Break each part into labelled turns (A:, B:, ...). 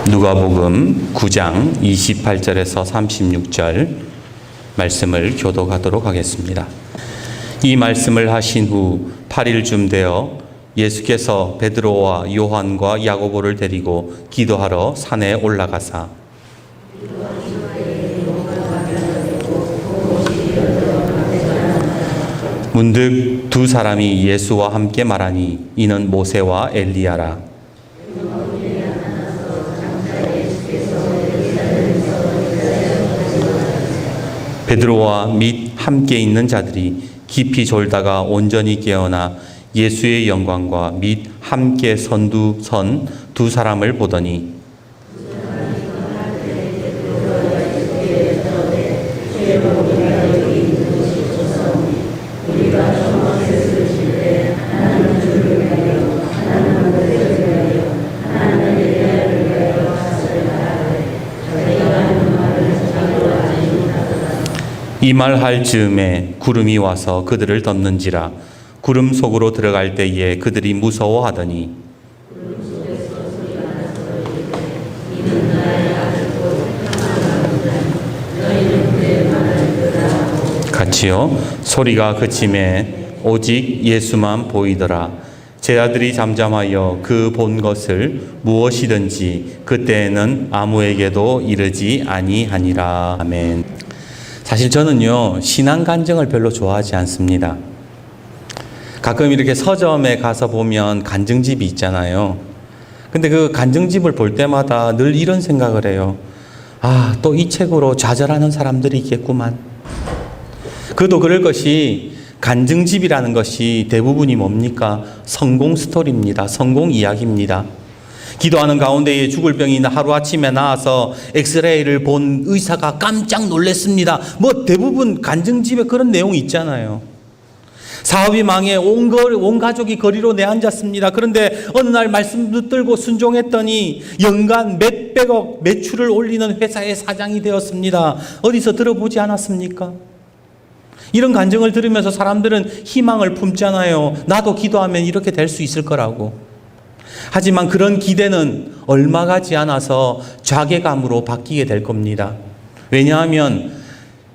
A: 누가복음 9장 28절에서 36절 말씀을 교독하도록 하겠습니다. 이 말씀을 하신 후 8일쯤 되어 예수께서 베드로와 요한과 야고보를 데리고 기도하러 산에 올라가사 문득 두 사람이 예수와 함께 말하니 이는 모세와 엘리야라. 베드로와 및 함께 있는 자들이 깊이 졸다가 온전히 깨어나 예수의 영광과 및 함께 선 두 사람을 보더니 이 말 할 즈음에 구름이 와서 그들을 덮는지라. 구름 속으로 들어갈 때에 그들이 무서워하더니 같이요. 소리가 그침에 오직 예수만 보이더라. 제자들이 잠잠하여 그 본 것을 무엇이든지 그때에는 아무에게도 이르지 아니하니라. 아멘. 사실 저는요, 신앙 간증을 별로 좋아하지 않습니다. 가끔 이렇게 서점에 가서 보면 간증집이 있잖아요. 근데 그 간증집을 볼 때마다 늘 이런 생각을 해요. 아, 또 이 책으로 좌절하는 사람들이 있겠구만. 그도 그럴 것이 간증집이라는 것이 대부분이 뭡니까? 성공 스토리입니다. 성공 이야기입니다. 기도하는 가운데에 죽을 병이 하루아침에 나와서 엑스레이를 본 의사가 깜짝 놀랐습니다. 뭐 대부분 간증집에 그런 내용이 있잖아요. 사업이 망해 온 가족이 거리로 내앉았습니다. 그런데 어느 날 말씀 붙들고 순종했더니 연간 몇백억 매출을 올리는 회사의 사장이 되었습니다. 어디서 들어보지 않았습니까? 이런 간증을 들으면서 사람들은 희망을 품잖아요. 나도 기도하면 이렇게 될 수 있을 거라고. 하지만 그런 기대는 얼마 가지 않아서 좌계감으로 바뀌게 될 겁니다. 왜냐하면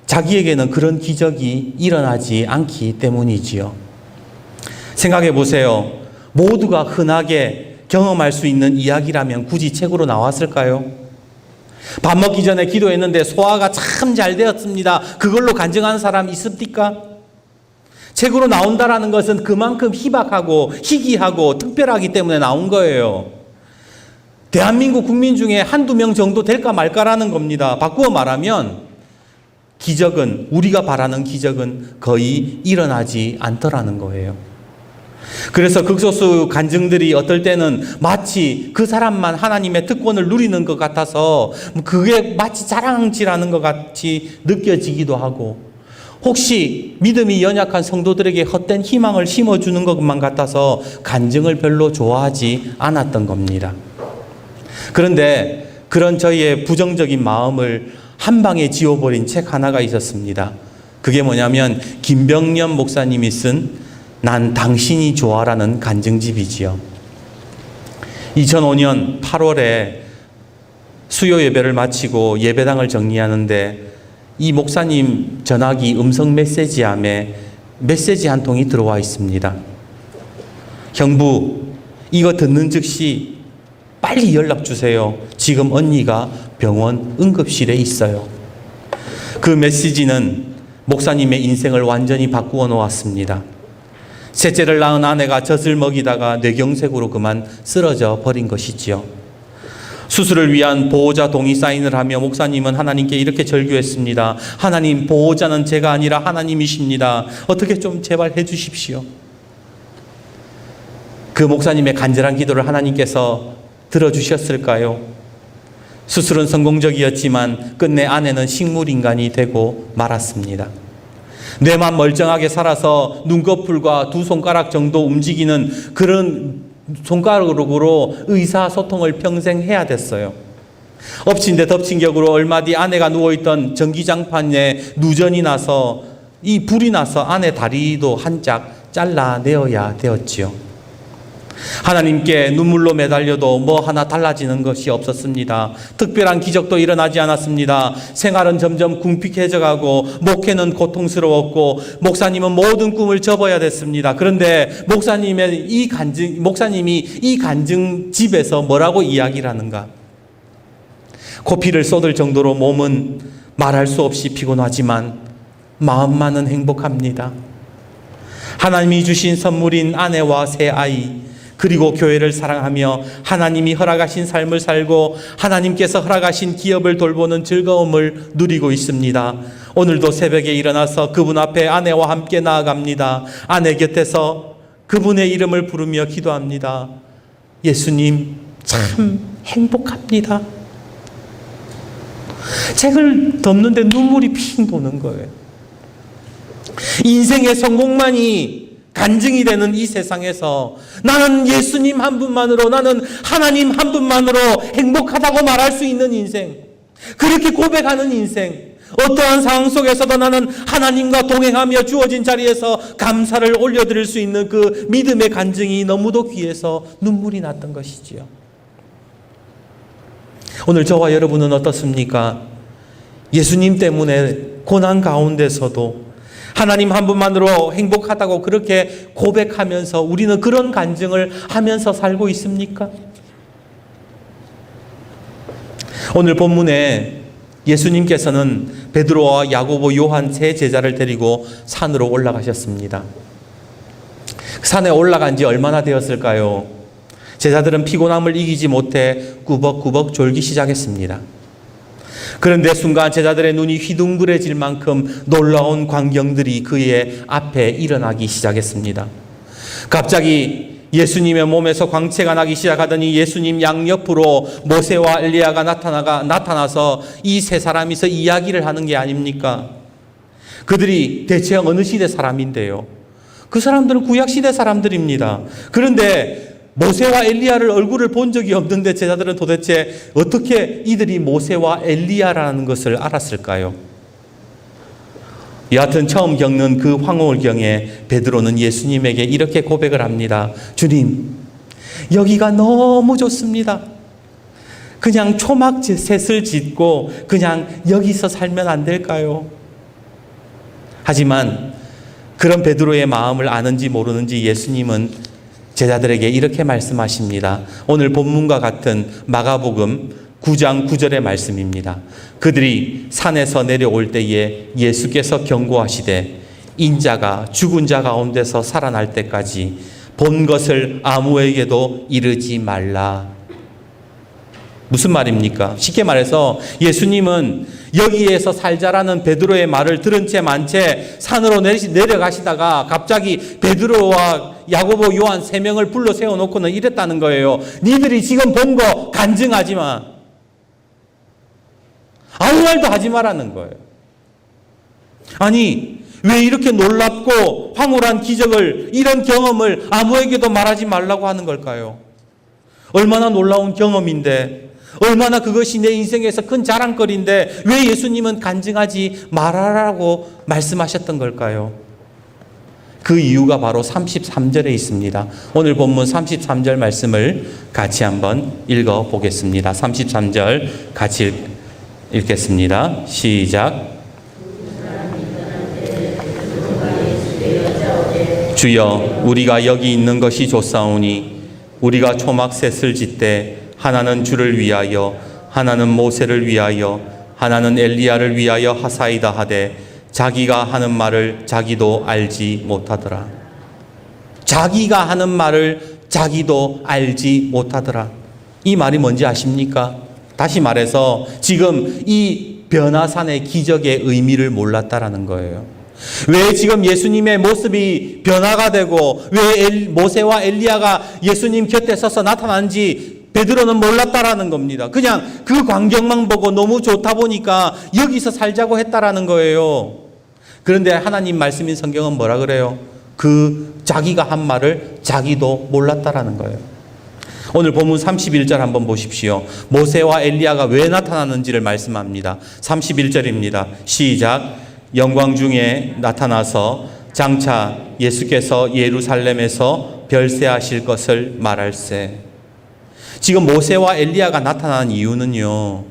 A: 자기에게는 그런 기적이 일어나지 않기 때문이지요. 생각해 보세요. 모두가 흔하게 경험할 수 있는 이야기라면 굳이 책으로 나왔을까요? 밥 먹기 전에 기도했는데 소화가 참 잘 되었습니다. 그걸로 간증하는 사람 있습니까? 책으로 나온다라는 것은 그만큼 희박하고 희귀하고 특별하기 때문에 나온 거예요. 대한민국 국민 중에 한두 명 정도 될까 말까라는 겁니다. 바꾸어 말하면 기적은, 우리가 바라는 기적은 거의 일어나지 않더라는 거예요. 그래서 극소수 간증들이 어떨 때는 마치 그 사람만 하나님의 특권을 누리는 것 같아서 그게 마치 자랑질하는 것 같이 느껴지기도 하고, 혹시 믿음이 연약한 성도들에게 헛된 희망을 심어주는 것만 같아서 간증을 별로 좋아하지 않았던 겁니다. 그런데 그런 저희의 부정적인 마음을 한 방에 지워버린 책 하나가 있었습니다. 그게 뭐냐면 김병년 목사님이 쓴 난 당신이 좋아라는 간증집이지요. 2005년 8월에 수요 예배를 마치고 예배당을 정리하는데 이 목사님 전화기 음성 메시지함에 메시지 한 통이 들어와 있습니다. 형부, 이거 듣는 즉시 빨리 연락 주세요. 지금 언니가 병원 응급실에 있어요. 그 메시지는 목사님의 인생을 완전히 바꾸어 놓았습니다. 셋째를 낳은 아내가 젖을 먹이다가 뇌경색으로 그만 쓰러져 버린 것이지요. 수술을 위한 보호자 동의 사인을 하며 목사님은 하나님께 이렇게 절규했습니다. 하나님, 보호자는 제가 아니라 하나님이십니다. 어떻게 좀 제발 해주십시오. 그 목사님의 간절한 기도를 하나님께서 들어주셨을까요? 수술은 성공적이었지만 끝내 아내는 식물인간이 되고 말았습니다. 뇌만 멀쩡하게 살아서 눈꺼풀과 두 손가락 정도 움직이는 그런 손가락으로 의사소통을 평생 해야 됐어요. 엎친 데 덮친 격으로 얼마 뒤 아내가 누워있던 전기장판에 누전이 나서 이 불이 나서 아내 다리도 한 짝 잘라내어야 되었지요. 하나님께 눈물로 매달려도 뭐 하나 달라지는 것이 없었습니다. 특별한 기적도 일어나지 않았습니다. 생활은 점점 궁핍해져 가고 목회는 고통스러웠고 목사님은 모든 꿈을 접어야 됐습니다. 그런데 목사님이 이 간증 집에서 뭐라고 이야기를 하는가? 코피를 쏟을 정도로 몸은 말할 수 없이 피곤하지만 마음만은 행복합니다. 하나님이 주신 선물인 아내와 새 아이, 그리고 교회를 사랑하며 하나님이 허락하신 삶을 살고 하나님께서 허락하신 기업을 돌보는 즐거움을 누리고 있습니다. 오늘도 새벽에 일어나서 그분 앞에 아내와 함께 나아갑니다. 아내 곁에서 그분의 이름을 부르며 기도합니다. 예수님, 참 행복합니다. 책을 덮는데 눈물이 핑 도는 거예요. 인생의 성공만이 간증이 되는 이 세상에서 나는 예수님 한 분만으로, 나는 하나님 한 분만으로 행복하다고 말할 수 있는 인생, 그렇게 고백하는 인생, 어떠한 상황 속에서도 나는 하나님과 동행하며 주어진 자리에서 감사를 올려드릴 수 있는 그 믿음의 간증이 너무도 귀해서 눈물이 났던 것이지요. 오늘 저와 여러분은 어떻습니까? 예수님 때문에 고난 가운데서도 하나님 한 분만으로 행복하다고 그렇게 고백하면서 우리는 그런 간증을 하면서 살고 있습니까? 오늘 본문에 예수님께서는 베드로와 야고보, 요한 세 제자를 데리고 산으로 올라가셨습니다. 산에 올라간 지 얼마나 되었을까요? 제자들은 피곤함을 이기지 못해 꾸벅꾸벅 졸기 시작했습니다. 그런데 순간 제자들의 눈이 휘둥그레질 만큼 놀라운 광경들이 그의 앞에 일어나기 시작했습니다. 갑자기 예수님의 몸에서 광채가 나기 시작하더니 예수님 양옆으로 모세와 엘리야가 나타나서 이 세 사람이서 이야기를 하는 게 아닙니까? 그들이 대체 어느 시대 사람인데요? 그 사람들은 구약시대 사람들입니다. 그런데 모세와 엘리야를 얼굴을 본 적이 없는데 제자들은 도대체 어떻게 이들이 모세와 엘리야라는 것을 알았을까요? 여하튼 처음 겪는 그 황홀경에 베드로는 예수님에게 이렇게 고백을 합니다. 주님, 여기가 너무 좋습니다. 그냥 초막셋을 짓고 그냥 여기서 살면 안 될까요? 하지만 그런 베드로의 마음을 아는지 모르는지 예수님은 제자들에게 이렇게 말씀하십니다. 오늘 본문과 같은 마가복음 9장 9절의 말씀입니다. 그들이 산에서 내려올 때에 예수께서 경고하시되 인자가 죽은 자 가운데서 살아날 때까지 본 것을 아무에게도 이르지 말라. 무슨 말입니까? 쉽게 말해서 예수님은 여기에서 살자라는 베드로의 말을 들은 채 만 채 산으로 내려가시다가 갑자기 베드로와 야고보, 요한 세 명을 불러 세워놓고는 이랬다는 거예요. 니들이 지금 본 거 간증하지 마. 아무 말도 하지 마라는 거예요. 아니, 왜 이렇게 놀랍고 황홀한 기적을, 이런 경험을 아무에게도 말하지 말라고 하는 걸까요? 얼마나 놀라운 경험인데, 얼마나 그것이 내 인생에서 큰 자랑거리인데 왜 예수님은 간증하지 말아라고 말씀하셨던 걸까요? 그 이유가 바로 33절에 있습니다. 오늘 본문 33절 말씀을 같이 한번 읽어보겠습니다. 33절 같이 읽겠습니다. 시작. 주여, 우리가 여기 있는 것이 좋사오니 우리가 초막셋을 짓되 하나는 주를 위하여, 하나는 모세를 위하여, 하나는 엘리야를 위하여 하사이다 하되 자기가 하는 말을 자기도 알지 못하더라. 자기가 하는 말을 자기도 알지 못하더라. 이 말이 뭔지 아십니까? 다시 말해서 지금 이 변화산의 기적의 의미를 몰랐다라는 거예요. 왜 지금 예수님의 모습이 변화가 되고 왜 모세와 엘리야가 예수님 곁에 서서 나타난지 베드로는 몰랐다라는 겁니다. 그냥 그 광경만 보고 너무 좋다 보니까 여기서 살자고 했다라는 거예요. 그런데 하나님 말씀인 성경은 뭐라 그래요? 그 자기가 한 말을 자기도 몰랐다라는 거예요. 오늘 본문 31절 한번 보십시오. 모세와 엘리야가 왜 나타나는지를 말씀합니다. 31절입니다. 시작. 영광 중에 나타나서 장차 예수께서 예루살렘에서 별세하실 것을 말할세. 지금 모세와 엘리야가 나타난 이유는요,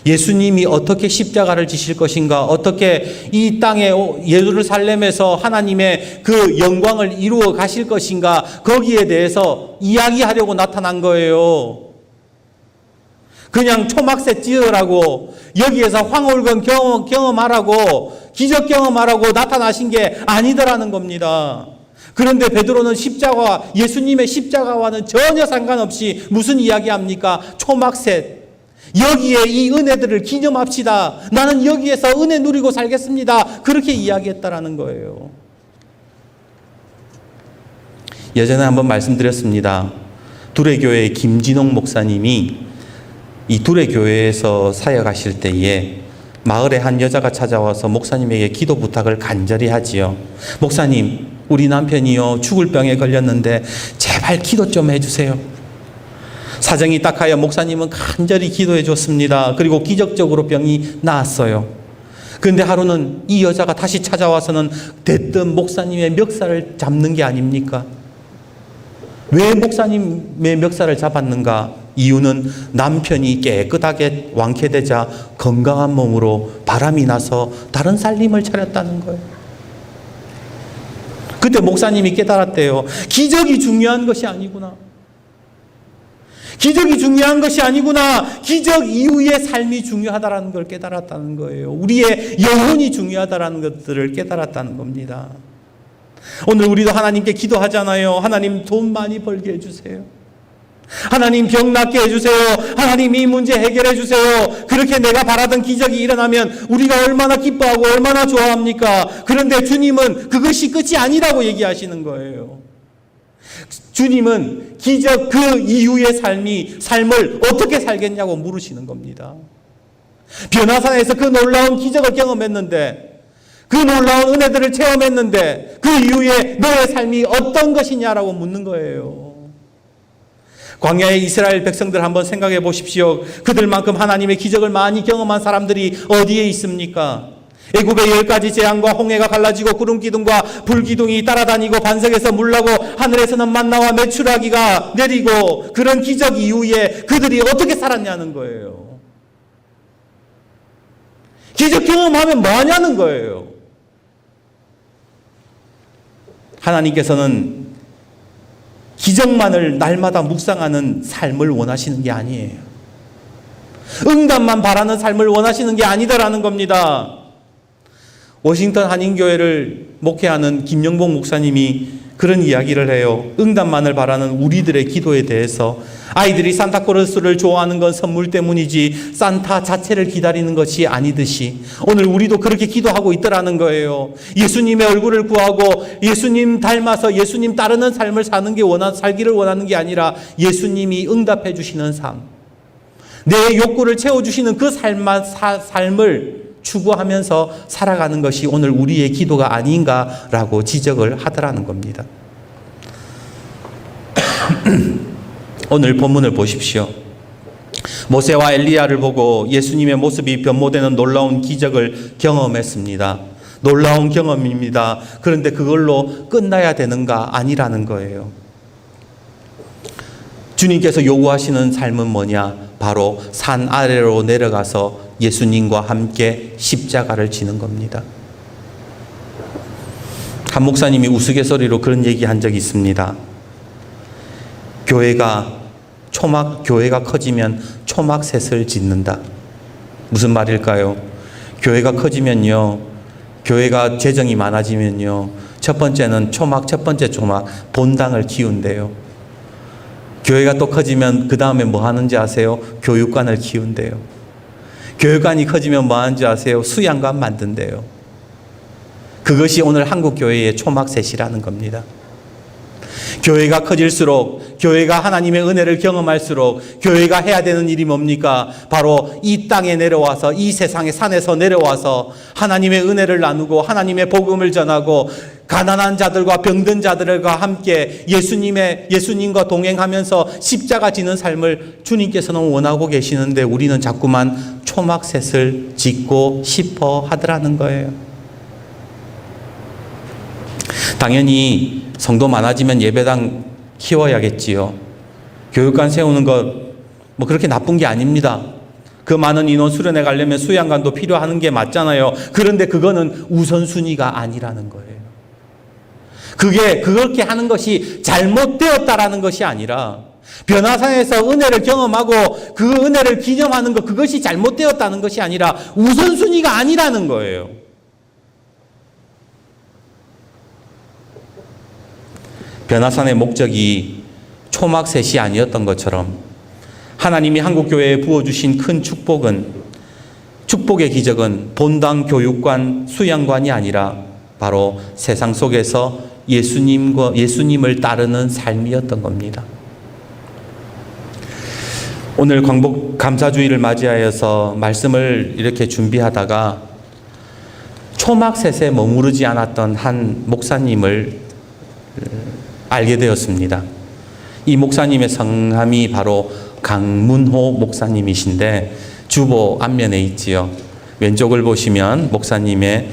A: 예수님이 어떻게 십자가를 지실 것인가, 어떻게 이 땅에 예루살렘에서 하나님의 그 영광을 이루어 가실 것인가, 거기에 대해서 이야기하려고 나타난 거예요. 그냥 초막새 찌으라고, 여기에서 황홀건 경험하라고, 기적 경험하라고 나타나신 게 아니더라는 겁니다. 그런데 베드로는 십자가와, 예수님의 십자가와는 전혀 상관없이 무슨 이야기합니까? 초막새. 여기에 이 은혜들을 기념합시다. 나는 여기에서 은혜 누리고 살겠습니다. 그렇게 이야기했다라는 거예요. 예전에 한번 말씀드렸습니다. 두레교회 김진홍 목사님이 이 두레교회에서 사역하실 때에 마을에 한 여자가 찾아와서 목사님에게 기도 부탁을 간절히 하지요. 목사님, 우리 남편이요 죽을 병에 걸렸는데 제발 기도 좀 해주세요. 사정이 딱하여 목사님은 간절히 기도해 줬습니다. 그리고 기적적으로 병이 나았어요. 그런데 하루는 이 여자가 다시 찾아와서는 대뜸 목사님의 멱살을 잡는 게 아닙니까? 왜 목사님의 멱살을 잡았는가? 이유는 남편이 깨끗하게 완쾌되자 건강한 몸으로 바람이 나서 다른 살림을 차렸다는 거예요. 그때 목사님이 깨달았대요. 기적이 중요한 것이 아니구나. 기적이 중요한 것이 아니구나. 기적 이후의 삶이 중요하다는 걸 깨달았다는 거예요. 우리의 영혼이 중요하다는 것들을 깨달았다는 겁니다. 오늘 우리도 하나님께 기도하잖아요. 하나님 돈 많이 벌게 해주세요. 하나님 병 낫게 해주세요. 하나님 이 문제 해결해 주세요. 그렇게 내가 바라던 기적이 일어나면 우리가 얼마나 기뻐하고 얼마나 좋아합니까? 그런데 주님은 그것이 끝이 아니라고 얘기하시는 거예요. 주님은 기적 그 이후의 삶을 어떻게 살겠냐고 물으시는 겁니다. 변화산에서 그 놀라운 기적을 경험했는데, 그 놀라운 은혜들을 체험했는데 그 이후에 너의 삶이 어떤 것이냐라고 묻는 거예요. 광야의 이스라엘 백성들 한번 생각해 보십시오. 그들만큼 하나님의 기적을 많이 경험한 사람들이 어디에 있습니까? 애굽의 10가지 재앙과 홍해가 갈라지고 구름 기둥과 불 기둥이 따라다니고 반석에서 물 나고 하늘에서는 만나와 메추라기가 내리고, 그런 기적 이후에 그들이 어떻게 살았냐는 거예요. 기적 경험하면 뭐 하냐는 거예요. 하나님께서는 기적만을 날마다 묵상하는 삶을 원하시는 게 아니에요. 응답만 바라는 삶을 원하시는 게 아니다라는 겁니다. 워싱턴 한인교회를 목회하는 김영복 목사님이 그런 이야기를 해요. 응답만을 바라는 우리들의 기도에 대해서, 아이들이 산타크로스를 좋아하는 건 선물 때문이지 산타 자체를 기다리는 것이 아니듯이 오늘 우리도 그렇게 기도하고 있더라는 거예요. 예수님의 얼굴을 구하고 예수님 닮아서 예수님 따르는 삶을 살기를 원하는 게 아니라 예수님이 응답해 주시는 삶, 내 욕구를 채워주시는 그 삶을 추구하면서 살아가는 것이 오늘 우리의 기도가 아닌가라고 지적을 하더라는 겁니다. 오늘 본문을 보십시오. 모세와 엘리야를 보고 예수님의 모습이 변모되는 놀라운 기적을 경험했습니다. 놀라운 경험입니다. 그런데 그걸로 끝나야 되는가? 아니라는 거예요. 주님께서 요구하시는 삶은 뭐냐? 바로 산 아래로 내려가서 예수님과 함께 십자가를 지는 겁니다. 한 목사님이 우스갯소리로 그런 얘기한 적이 있습니다. 교회가 커지면 초막셋을 짓는다. 무슨 말일까요? 교회가 커지면요, 교회가 재정이 많아지면요, 첫 번째 초막 본당을 키운대요. 교회가 또 커지면 그 다음에 뭐 하는지 아세요? 교육관을 키운대요. 교육관이 커지면 뭐 하는지 아세요? 수양관 만든대요. 그것이 오늘 한국교회의 초막셋이라는 겁니다. 교회가 커질수록, 교회가 하나님의 은혜를 경험할수록 교회가 해야 되는 일이 뭡니까? 바로 이 땅에 내려와서, 이 세상의 산에서 내려와서 하나님의 은혜를 나누고 하나님의 복음을 전하고 가난한 자들과 병든 자들과 함께 예수님과 동행하면서 십자가 지는 삶을 주님께서는 원하고 계시는데 우리는 자꾸만 초막셋을 짓고 싶어 하더라는 거예요. 당연히 성도 많아지면 예배당 키워야겠지요. 교육관 세우는 것 뭐 그렇게 나쁜 게 아닙니다. 그 많은 인원 수련회 가려면 수양관도 필요한 게 맞잖아요. 그런데 그거는 우선순위가 아니라는 거예요. 그렇게 하는 것이 잘못되었다라는 것이 아니라 변화산에서 은혜를 경험하고 그 은혜를 기념하는 것, 그것이 잘못되었다는 것이 아니라 우선순위가 아니라는 거예요. 변화산의 목적이 초막셋이 아니었던 것처럼 하나님이 한국교회에 부어주신 큰 축복의 기적은 본당 교육관, 수양관이 아니라 바로 세상 속에서 예수님을 따르는 삶이었던 겁니다. 오늘 광복 감사주의를 맞이하여서 말씀을 이렇게 준비하다가 초막셋에 머무르지 않았던 한 목사님을 알게 되었습니다. 이 목사님의 성함이 바로 강문호 목사님이신데 주보 앞면에 있지요. 왼쪽을 보시면 목사님의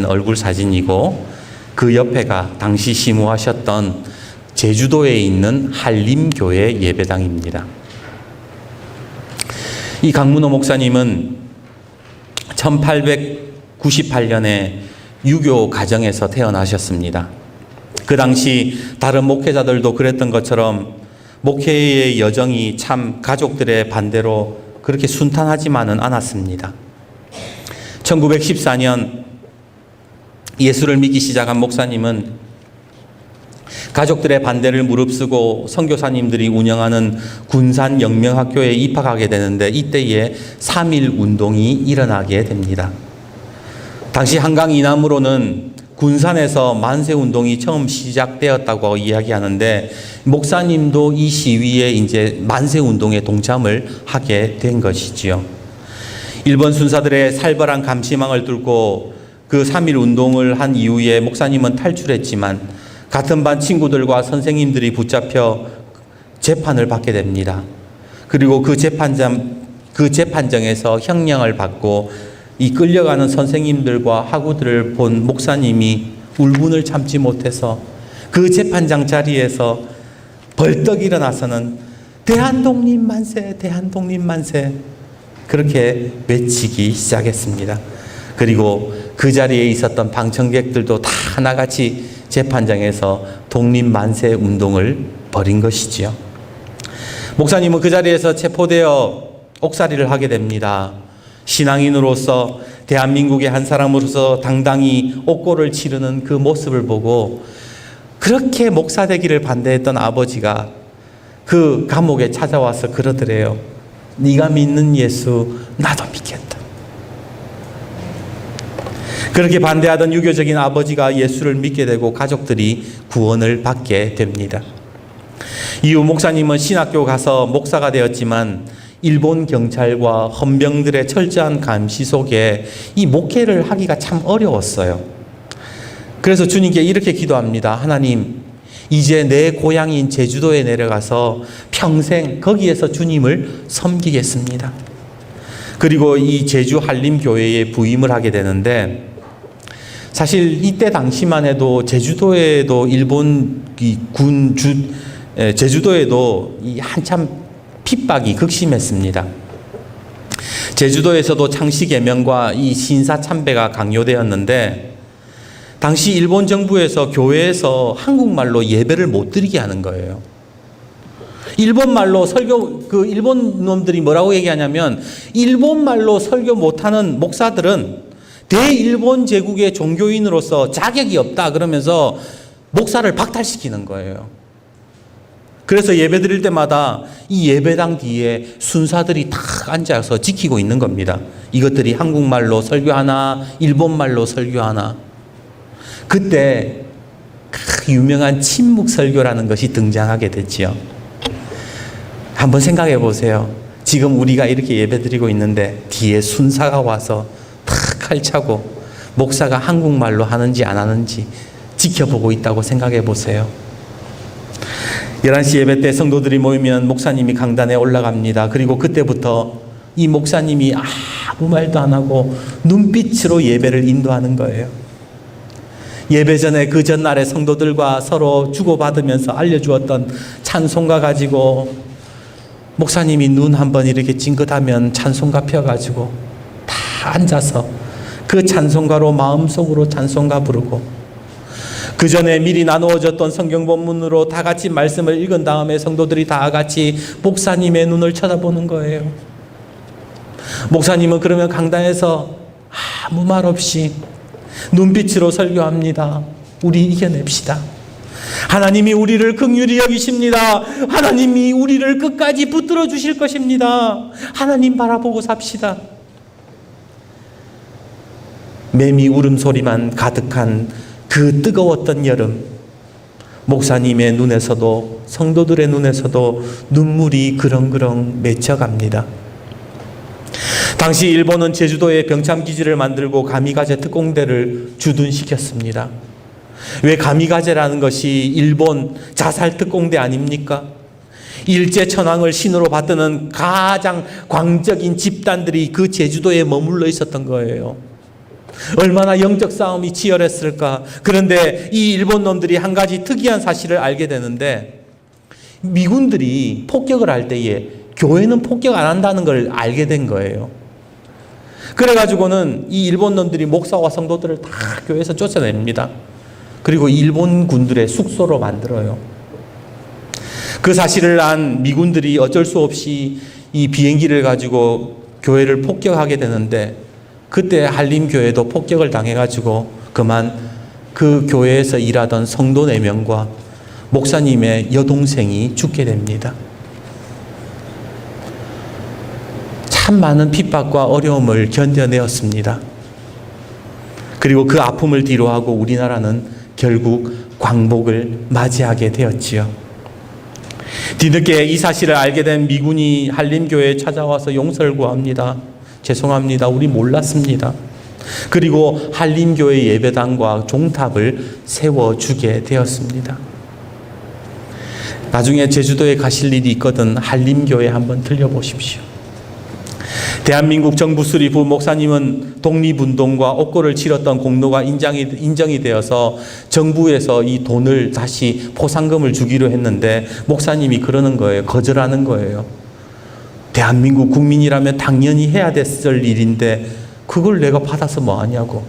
A: 얼굴 사진이고 그 옆에가 당시 시무하셨던 제주도에 있는 한림교회 예배당입니다. 이 강문호 목사님은 1898년에 유교 가정에서 태어나셨습니다. 그 당시 다른 목회자들도 그랬던 것처럼 목회의 여정이 참 가족들의 반대로 그렇게 순탄하지만은 않았습니다. 1914년 예수를 믿기 시작한 목사님은 가족들의 반대를 무릅쓰고 선교사님들이 운영하는 군산 영명학교에 입학하게 되는데 이때에 3.1 운동이 일어나게 됩니다. 당시 한강 이남으로는 군산에서 만세운동이 처음 시작되었다고 이야기하는데 목사님도 이 시위에 이제 만세운동에 동참을 하게 된 것이지요. 일본 순사들의 살벌한 감시망을 뚫고 그 3.1 운동을 한 이후에 목사님은 탈출했지만 같은 반 친구들과 선생님들이 붙잡혀 재판을 받게 됩니다. 그리고 그 재판정에서 형량을 받고 이 끌려가는 선생님들과 학우들을 본 목사님이 울분을 참지 못해서 그 재판장 자리에서 벌떡 일어나서는 대한독립 만세, 대한독립 만세 그렇게 외치기 시작했습니다. 그리고 그 자리에 있었던 방청객들도 다 하나같이 재판장에서 독립 만세 운동을 벌인 것이지요. 목사님은 그 자리에서 체포되어 옥살이를 하게 됩니다. 신앙인으로서 대한민국의 한 사람으로서 당당히 옥고를 치르는 그 모습을 보고 그렇게 목사 되기를 반대했던 아버지가 그 감옥에 찾아와서 그러더래요. 네가 믿는 예수 나도 믿겠다. 그렇게 반대하던 유교적인 아버지가 예수를 믿게 되고 가족들이 구원을 받게 됩니다. 이후 목사님은 신학교 가서 목사가 되었지만 일본 경찰과 헌병들의 철저한 감시 속에 이 목회를 하기가 참 어려웠어요. 그래서 주님께 이렇게 기도합니다. 하나님, 이제 내 고향인 제주도에 내려가서 평생 거기에서 주님을 섬기겠습니다. 그리고 이 제주 한림교회에 부임을 하게 되는데 사실 이때 당시만 해도 제주도에도 제주도에도 이 한참 핍박이 극심했습니다. 제주도에서도 창씨 계명과 이 신사 참배가 강요되었는데 당시 일본 정부에서 교회에서 한국말로 예배를 못 드리게 하는 거예요. 일본말로 일본 놈들이 뭐라고 얘기하냐면 일본말로 설교 못하는 목사들은 대일본 제국의 종교인으로서 자격이 없다 그러면서 목사를 박탈시키는 거예요. 그래서 예배 드릴 때마다 이 예배당 뒤에 순사들이 딱 앉아서 지키고 있는 겁니다. 이것들이 한국말로 설교하나 일본말로 설교하나. 그때 유명한 침묵 설교라는 것이 등장하게 됐지요. 한번 생각해 보세요. 지금 우리가 이렇게 예배 드리고 있는데 뒤에 순사가 와서 탁 칼차고 목사가 한국말로 하는지 안 하는지 지켜보고 있다고 생각해 보세요. 11시 예배 때 성도들이 모이면 목사님이 강단에 올라갑니다. 그리고 그때부터 이 목사님이 아무 말도 안 하고 눈빛으로 예배를 인도하는 거예요. 예배 전에 그 전날에 성도들과 서로 주고받으면서 알려주었던 찬송가 가지고 목사님이 눈 한번 이렇게 찡긋하면 찬송가 펴가지고 다 앉아서 그 찬송가로 마음속으로 찬송가 부르고, 그 전에 미리 나누어졌던 성경 본문으로 다 같이 말씀을 읽은 다음에 성도들이 다 같이 목사님의 눈을 쳐다보는 거예요. 목사님은 그러면 강단에서 아무 말 없이 눈빛으로 설교합니다. 우리 이겨냅시다. 하나님이 우리를 긍휼히 여기십니다. 하나님이 우리를 끝까지 붙들어 주실 것입니다. 하나님 바라보고 삽시다. 매미 울음소리만 가득한 그 뜨거웠던 여름, 목사님의 눈에서도 성도들의 눈에서도 눈물이 그렁그렁 맺혀갑니다. 당시 일본은 제주도에 병참기지를 만들고 가미가제 특공대를 주둔시켰습니다. 왜 가미가제라는 것이 일본 자살 특공대 아닙니까? 일제천황을 신으로 받드는 가장 광적인 집단들이 그 제주도에 머물러 있었던 거예요. 얼마나 영적 싸움이 치열했을까. 그런데 이 일본 놈들이 한 가지 특이한 사실을 알게 되는데, 미군들이 폭격을 할 때에 교회는 폭격 안 한다는 걸 알게 된 거예요. 그래가지고는 이 일본 놈들이 목사와 성도들을 다 교회에서 쫓아냅니다. 그리고 일본 군들의 숙소로 만들어요. 그 사실을 안 미군들이 어쩔 수 없이 이 비행기를 가지고 교회를 폭격하게 되는데, 그때 한림교회도 폭격을 당해가지고 그만 그 교회에서 일하던 성도 4명과 목사님의 여동생이 죽게 됩니다. 참 많은 핍박과 어려움을 견뎌내었습니다. 그리고 그 아픔을 뒤로하고 우리나라는 결국 광복을 맞이하게 되었지요. 뒤늦게 이 사실을 알게 된 미군이 한림교회에 찾아와서 용서를 구합니다. 죄송합니다. 우리 몰랐습니다. 그리고 한림교회 예배당과 종탑을 세워주게 되었습니다. 나중에 제주도에 가실 일이 있거든 한림교회 한번 들려보십시오. 대한민국 정부 수립 후 목사님은 독립운동과 옥고를 치렀던 공로가 인정이 되어서 정부에서 이 돈을 다시 포상금을 주기로 했는데, 목사님이 그러는 거예요. 거절하는 거예요. 대한민국 국민이라면 당연히 해야 됐을 일인데 그걸 내가 받아서 뭐 하냐고.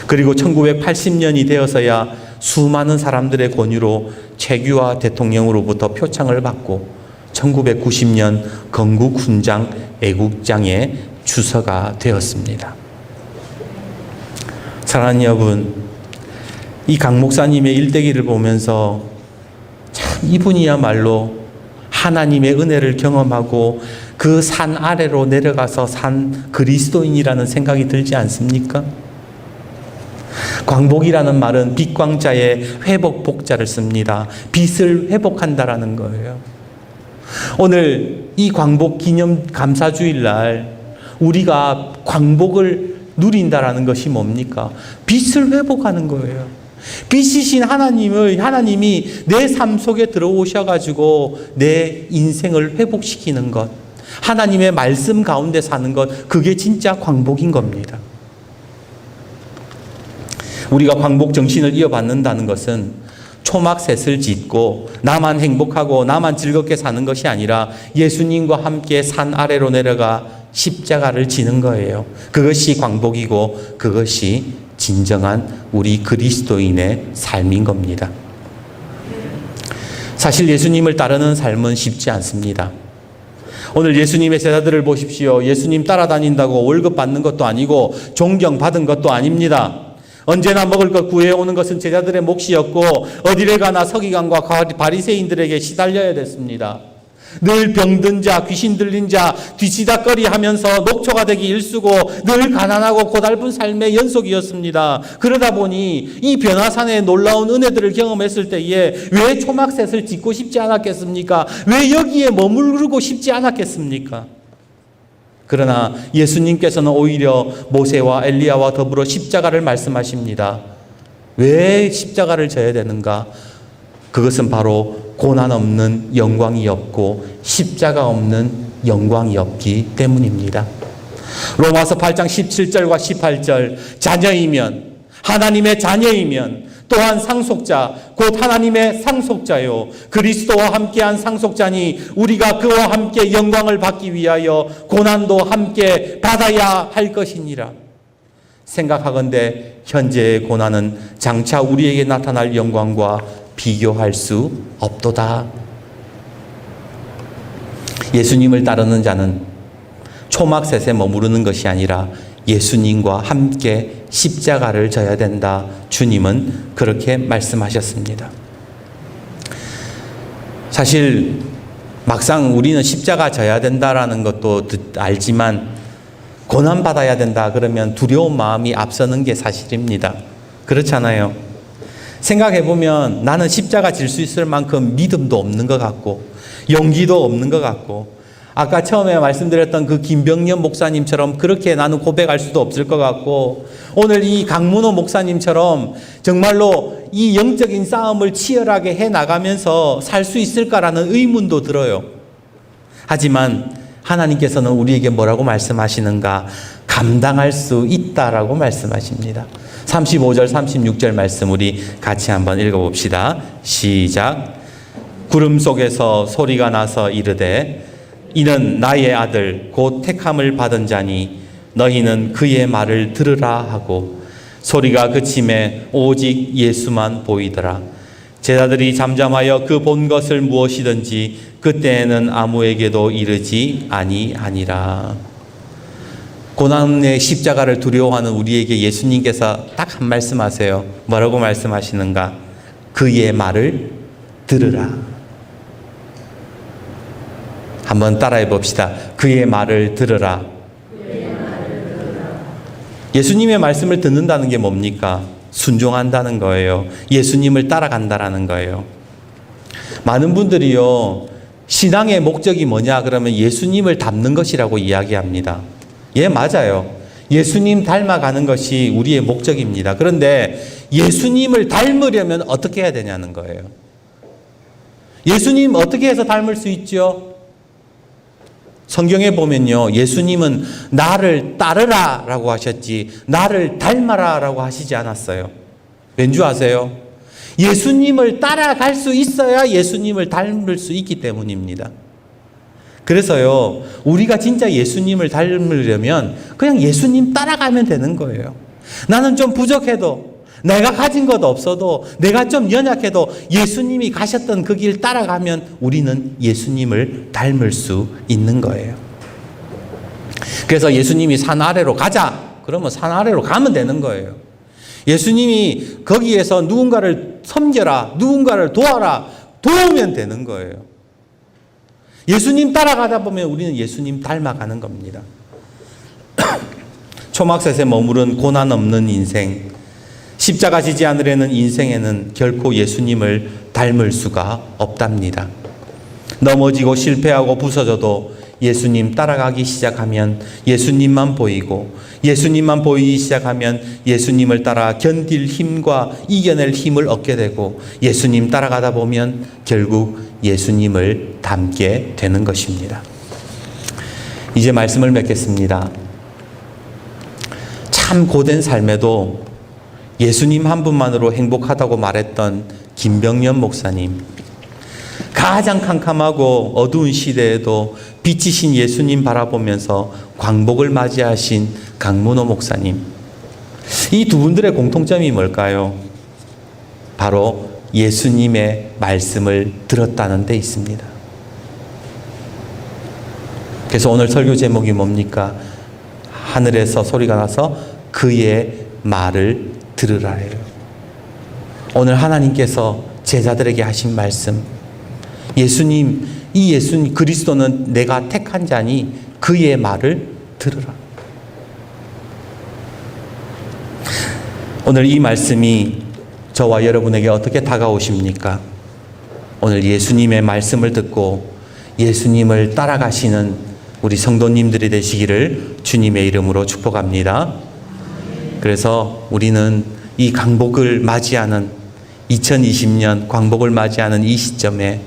A: 그리고 1980년이 되어서야 수많은 사람들의 권유로 최규하 대통령으로부터 표창을 받고 1990년 건국훈장 애국장에 주서가 되었습니다. 사랑하는 여러분, 이 강 목사님의 일대기를 보면서 참 이분이야말로 하나님의 은혜를 경험하고 그 산 아래로 내려가서 산 그리스도인이라는 생각이 들지 않습니까? 광복이라는 말은 빛광자의 회복 복자를 씁니다. 빛을 회복한다라는 거예요. 오늘 이 광복 기념 감사주일 날 우리가 광복을 누린다라는 것이 뭡니까? 빛을 회복하는 거예요. 빛이신 하나님이 내 삶 속에 들어오셔가지고 내 인생을 회복시키는 것, 하나님의 말씀 가운데 사는 것, 그게 진짜 광복인 겁니다. 우리가 광복 정신을 이어받는다는 것은 초막셋을 짓고 나만 행복하고 나만 즐겁게 사는 것이 아니라 예수님과 함께 산 아래로 내려가 십자가를 지는 거예요. 그것이 광복이고 그것이 진정한 우리 그리스도인의 삶인 겁니다. 사실 예수님을 따르는 삶은 쉽지 않습니다. 오늘 예수님의 제자들을 보십시오. 예수님 따라다닌다고 월급 받는 것도 아니고 존경받은 것도 아닙니다. 언제나 먹을 것 구해오는 것은 제자들의 몫이었고 어디를 가나 서기관과 바리새인들에게 시달려야 됐습니다. 늘 병든 자, 귀신 들린 자 뒤치다꺼리 하면서 녹초가 되기 일쑤고 늘 가난하고 고달픈 삶의 연속이었습니다. 그러다 보니 이 변화산의 놀라운 은혜들을 경험했을 때에 왜 초막셋을 짓고 싶지 않았겠습니까? 왜 여기에 머무르고 싶지 않았겠습니까? 그러나 예수님께서는 오히려 모세와 엘리야와 더불어 십자가를 말씀하십니다. 왜 십자가를 져야 되는가? 그것은 바로 고난 없는 영광이 없고 십자가 없는 영광이 없기 때문입니다. 로마서 8장 17절과 18절, 자녀이면 하나님의 자녀이면 또한 상속자, 곧 하나님의 상속자요 그리스도와 함께한 상속자니 우리가 그와 함께 영광을 받기 위하여 고난도 함께 받아야 할 것이니라. 생각하건대 현재의 고난은 장차 우리에게 나타날 영광과 비교할 수 없도다. 예수님을 따르는 자는 초막셋에 머무르는 것이 아니라 예수님과 함께 십자가를 져야 된다. 주님은 그렇게 말씀하셨습니다. 사실 막상 우리는 십자가 져야 된다라는 것도 알지만 고난받아야 된다 그러면 두려운 마음이 앞서는 게 사실입니다. 그렇잖아요. 생각해보면 나는 십자가 질 수 있을 만큼 믿음도 없는 것 같고 용기도 없는 것 같고 아까 처음에 말씀드렸던 그 김병년 목사님처럼 그렇게 나는 고백할 수도 없을 것 같고 오늘 이 강문호 목사님처럼 정말로 이 영적인 싸움을 치열하게 해나가면서 살 수 있을까라는 의문도 들어요. 하지만 하나님께서는 우리에게 뭐라고 말씀하시는가? 감당할 수 있다라고 말씀하십니다. 35절 36절 말씀 우리 같이 한번 읽어봅시다. 시작. 구름 속에서 소리가 나서 이르되 이는 나의 아들 곧 택함을 받은 자니 너희는 그의 말을 들으라 하고 소리가 그침에 오직 예수만 보이더라. 제자들이 잠잠하여 그 본 것을 무엇이든지 그때에는 아무에게도 이르지 아니하니라. 고난의 십자가를 두려워하는 우리에게 예수님께서 딱 한 말씀 하세요. 뭐라고 말씀하시는가? 그의 말을 들으라. 한번 따라해 봅시다. 그의 말을 들으라. 예수님의 말씀을 듣는다는 게 뭡니까? 순종한다는 거예요. 예수님을 따라간다라는 거예요. 많은 분들이요, 신앙의 목적이 뭐냐 그러면 예수님을 닮는 것이라고 이야기합니다. 예, 맞아요. 예수님 닮아가는 것이 우리의 목적입니다. 그런데 예수님을 닮으려면 어떻게 해야 되냐는 거예요. 예수님 어떻게 해서 닮을 수 있죠? 성경에 보면요, 예수님은 나를 따르라 라고 하셨지 나를 닮아라 라고 하시지 않았어요. 왠지 아세요? 예수님을 따라갈 수 있어야 예수님을 닮을 수 있기 때문입니다. 그래서요, 우리가 진짜 예수님을 닮으려면 그냥 예수님 따라가면 되는 거예요. 나는 좀 부족해도, 내가 가진 것 없어도, 내가 좀 연약해도 예수님이 가셨던 그 길 따라가면 우리는 예수님을 닮을 수 있는 거예요. 그래서 예수님이 산 아래로 가자 그러면 산 아래로 가면 되는 거예요. 예수님이 거기에서 누군가를 섬겨라, 누군가를 도와라, 도우면 되는 거예요. 예수님 따라가다 보면 우리는 예수님 닮아가는 겁니다. 초막셋에 머무른 고난 없는 인생, 십자가 지지 않으려는 인생에는 결코 예수님을 닮을 수가 없답니다. 넘어지고 실패하고 부서져도 예수님 따라가기 시작하면 예수님만 보이고 예수님만 보이기 시작하면 예수님을 따라 견딜 힘과 이겨낼 힘을 얻게 되고 예수님 따라가다 보면 결국 예수님을 닮게 되는 것입니다. 이제 말씀을 맺겠습니다. 참 고된 삶에도 예수님 한 분만으로 행복하다고 말했던 김병년 목사님, 가장 캄캄하고 어두운 시대에도 빛이신 예수님 바라보면서 광복을 맞이하신 강문호 목사님, 이 두 분들의 공통점이 뭘까요? 바로 예수님의 말씀을 들었다는 데 있습니다. 그래서 오늘 설교 제목이 뭡니까? 하늘에서 소리가 나서 그의 말을 들으라예요. 오늘 하나님께서 제자들에게 하신 말씀, 예수님, 이 예수님 그리스도는 내가 택한 자니 그의 말을 들으라. 오늘 이 말씀이 저와 여러분에게 어떻게 다가오십니까? 오늘 예수님의 말씀을 듣고 예수님을 따라가시는 우리 성도님들이 되시기를 주님의 이름으로 축복합니다. 그래서 우리는 이 광복을 맞이하는 2020년 광복을 맞이하는 이 시점에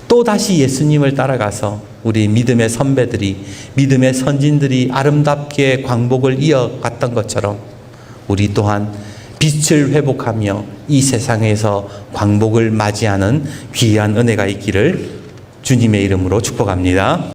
A: 또다시 예수님을 따라가서 우리 믿음의 선배들이, 믿음의 선진들이 아름답게 광복을 이어갔던 것처럼 우리 또한 빛을 회복하며 이 세상에서 광복을 맞이하는 귀한 은혜가 있기를 주님의 이름으로 축복합니다.